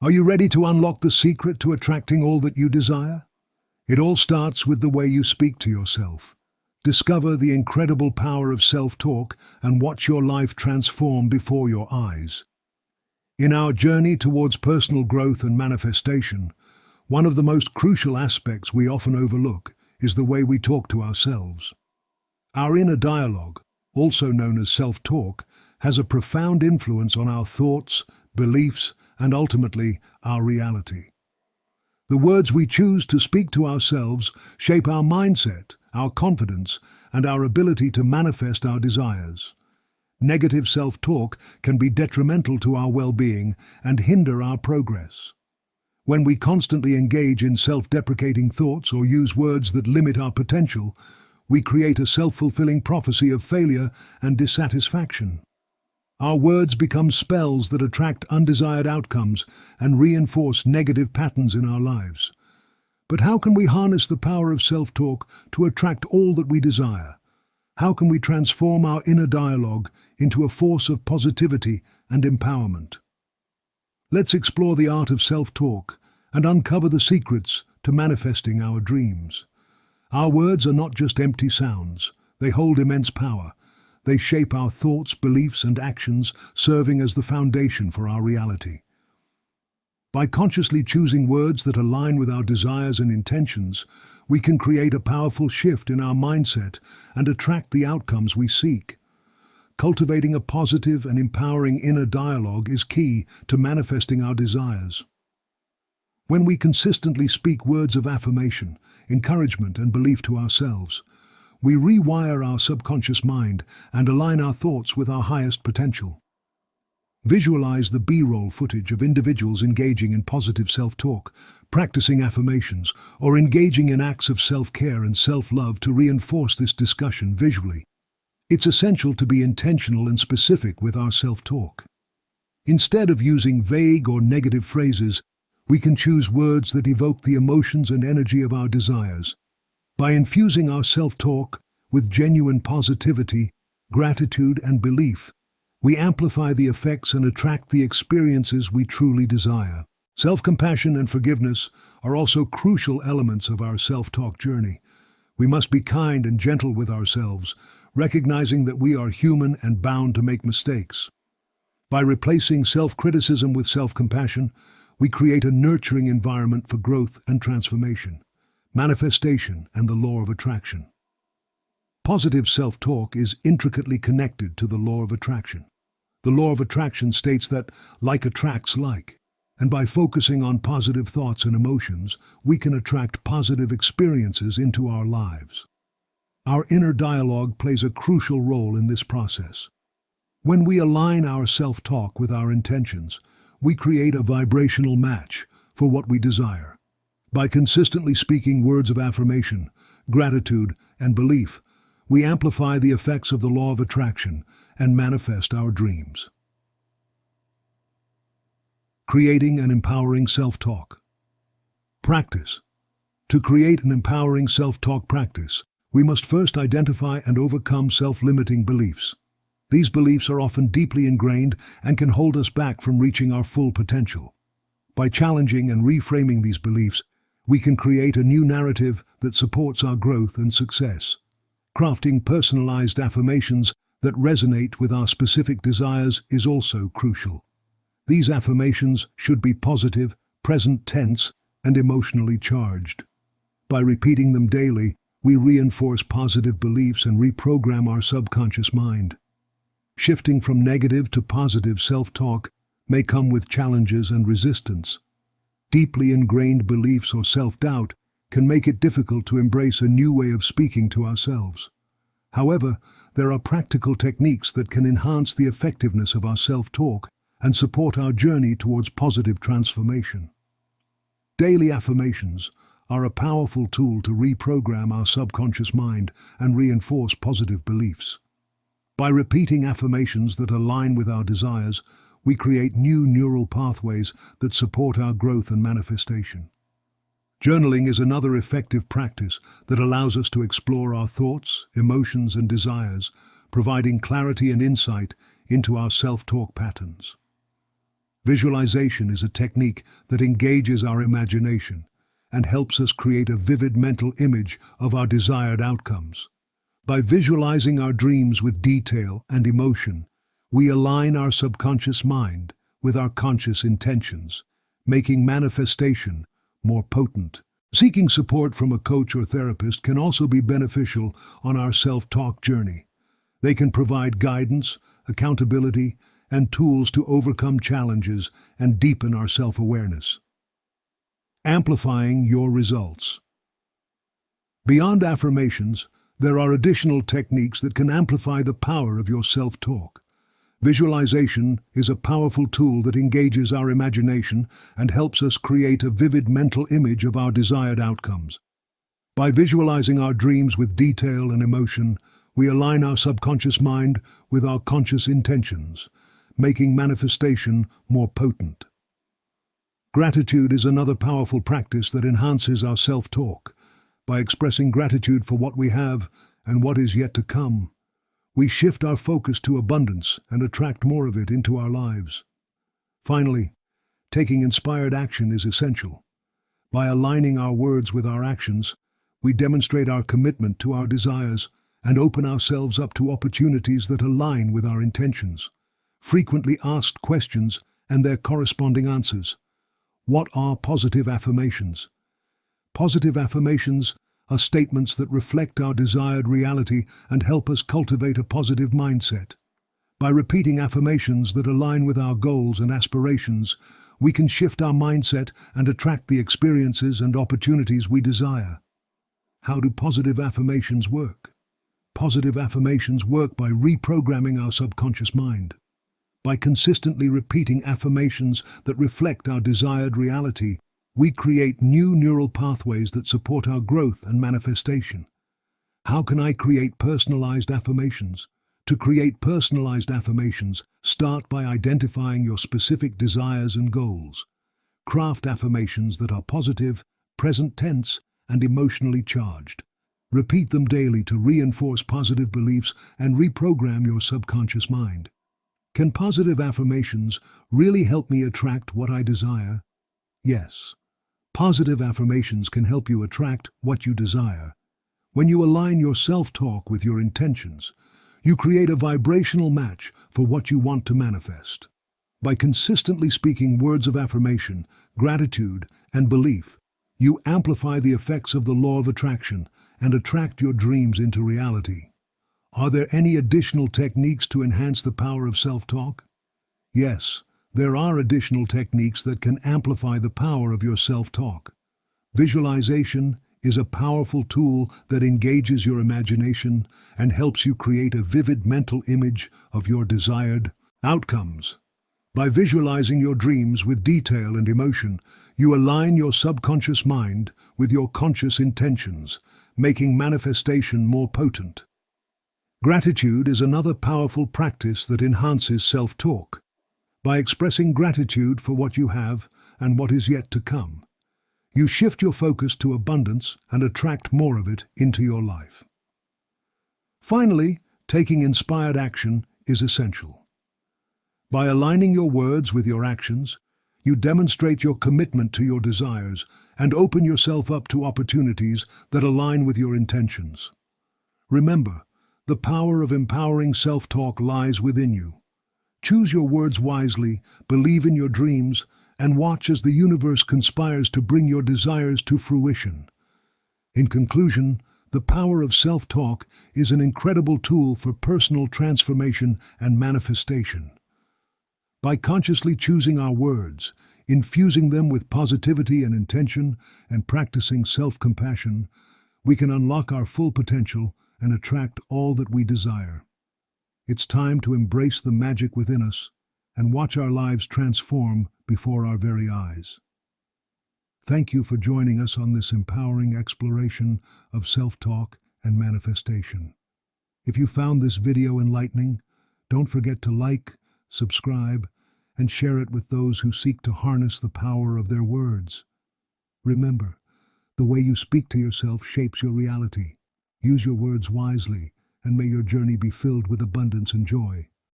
Are you ready to unlock the secret to attracting all that you desire? It all starts with the way you speak to yourself. Discover the incredible power of self-talk and watch your life transform before your eyes. In our journey towards personal growth and manifestation, one of the most crucial aspects we often overlook is the way we talk to ourselves. Our inner dialogue, also known as self-talk, has a profound influence on our thoughts, beliefs, and ultimately our reality. The words we choose to speak to ourselves shape our mindset, our confidence, and our ability to manifest our desires. Negative self-talk can be detrimental to our well-being and hinder our progress. When we constantly engage in self-deprecating thoughts or use words that limit our potential, we create a self-fulfilling prophecy of failure and dissatisfaction. Our words become spells that attract undesired outcomes and reinforce negative patterns in our lives. But how can we harness the power of self-talk to attract all that we desire? How can we transform our inner dialogue into a force of positivity and empowerment? Let's explore the art of self-talk and uncover the secrets to manifesting our dreams. Our words are not just empty sounds. They hold immense power. They shape our thoughts, beliefs, and actions, serving as the foundation for our reality. By consciously choosing words that align with our desires and intentions, we can create a powerful shift in our mindset and attract the outcomes we seek. Cultivating a positive and empowering inner dialogue is key to manifesting our desires. When we consistently speak words of affirmation, encouragement, and belief to ourselves, we rewire our subconscious mind and align our thoughts with our highest potential. Visualize the B-roll footage of individuals engaging in positive self-talk, practicing affirmations, or engaging in acts of self-care and self-love to reinforce this discussion visually. It's essential to be intentional and specific with our self-talk. Instead of using vague or negative phrases, we can choose words that evoke the emotions and energy of our desires. By infusing our self-talk with genuine positivity, gratitude, and belief, we amplify the effects and attract the experiences we truly desire. Self-compassion and forgiveness are also crucial elements of our self-talk journey. We must be kind and gentle with ourselves, recognizing that we are human and bound to make mistakes. By replacing self-criticism with self-compassion, we create a nurturing environment for growth and transformation, manifestation, and the law of attraction. Positive self-talk is intricately connected to the law of attraction. The law of attraction states that like attracts like, and by focusing on positive thoughts and emotions, we can attract positive experiences into our lives. Our inner dialogue plays a crucial role in this process. When we align our self-talk with our intentions, we create a vibrational match for what we desire. By consistently speaking words of affirmation, gratitude, and belief, we amplify the effects of the law of attraction and manifest our dreams. Creating an empowering self-talk. Practice. To create an empowering self-talk practice, we must first identify and overcome self-limiting beliefs. These beliefs are often deeply ingrained and can hold us back from reaching our full potential. By challenging and reframing these beliefs, we can create a new narrative that supports our growth and success. Crafting personalized affirmations that resonate with our specific desires is also crucial. These affirmations should be positive, present tense, and emotionally charged. By repeating them daily, we reinforce positive beliefs and reprogram our subconscious mind. Shifting from negative to positive self-talk may come with challenges and resistance. Deeply ingrained beliefs or self-doubt can make it difficult to embrace a new way of speaking to ourselves. However, there are practical techniques that can enhance the effectiveness of our self-talk and support our journey towards positive transformation. Daily affirmations are a powerful tool to reprogram our subconscious mind and reinforce positive beliefs. By repeating affirmations that align with our desires, we create new neural pathways that support our growth and manifestation. Journaling is another effective practice that allows us to explore our thoughts, emotions, and desires, providing clarity and insight into our self-talk patterns. Visualization is a technique that engages our imagination and helps us create a vivid mental image of our desired outcomes. By visualizing our dreams with detail and emotion, we align our subconscious mind with our conscious intentions, making manifestation more potent. Seeking support from a coach or therapist can also be beneficial on our self-talk journey. They can provide guidance, accountability, and tools to overcome challenges and deepen our self-awareness. Amplifying your results. Beyond affirmations, there are additional techniques that can amplify the power of your self-talk. Visualization is a powerful tool that engages our imagination and helps us create a vivid mental image of our desired outcomes. By visualizing our dreams with detail and emotion, we align our subconscious mind with our conscious intentions, making manifestation more potent. Gratitude is another powerful practice that enhances our self-talk. By expressing gratitude for what we have and what is yet to come, we shift our focus to abundance and attract more of it into our lives. Finally, taking inspired action is essential. By aligning our words with our actions, we demonstrate our commitment to our desires and open ourselves up to opportunities that align with our intentions. Frequently asked questions and their corresponding answers. What are positive affirmations? Positive affirmations are statements that reflect our desired reality and help us cultivate a positive mindset. By repeating affirmations that align with our goals and aspirations, we can shift our mindset and attract the experiences and opportunities we desire. How do positive affirmations work? Positive affirmations work by reprogramming our subconscious mind. By consistently repeating affirmations that reflect our desired reality, we create new neural pathways that support our growth and manifestation. How can I create personalized affirmations? To create personalized affirmations, start by identifying your specific desires and goals. Craft affirmations that are positive, present tense, and emotionally charged. Repeat them daily to reinforce positive beliefs and reprogram your subconscious mind. Can positive affirmations really help me attract what I desire? Yes. Positive affirmations can help you attract what you desire. When you align your self-talk with your intentions, you create a vibrational match for what you want to manifest. By consistently speaking words of affirmation, gratitude, and belief, you amplify the effects of the law of attraction and attract your dreams into reality. Are there any additional techniques to enhance the power of self-talk? Yes, there are additional techniques that can amplify the power of your self-talk. Visualization is a powerful tool that engages your imagination and helps you create a vivid mental image of your desired outcomes. By visualizing your dreams with detail and emotion, you align your subconscious mind with your conscious intentions, making manifestation more potent. Gratitude is another powerful practice that enhances self-talk. By expressing gratitude for what you have and what is yet to come, you shift your focus to abundance and attract more of it into your life. Finally, taking inspired action is essential. By aligning your words with your actions, you demonstrate your commitment to your desires and open yourself up to opportunities that align with your intentions. Remember, the power of empowering self-talk lies within you. Choose your words wisely, believe in your dreams, and watch as the universe conspires to bring your desires to fruition. In conclusion, the power of self-talk is an incredible tool for personal transformation and manifestation. By consciously choosing our words, infusing them with positivity and intention, and practicing self-compassion, we can unlock our full potential and attract all that we desire. It's time to embrace the magic within us and watch our lives transform before our very eyes. Thank you for joining us on this empowering exploration of self-talk and manifestation. If you found this video enlightening, don't forget to like, subscribe, and share it with those who seek to harness the power of their words. Remember, the way you speak to yourself shapes your reality. Use your words wisely, and may your journey be filled with abundance and joy.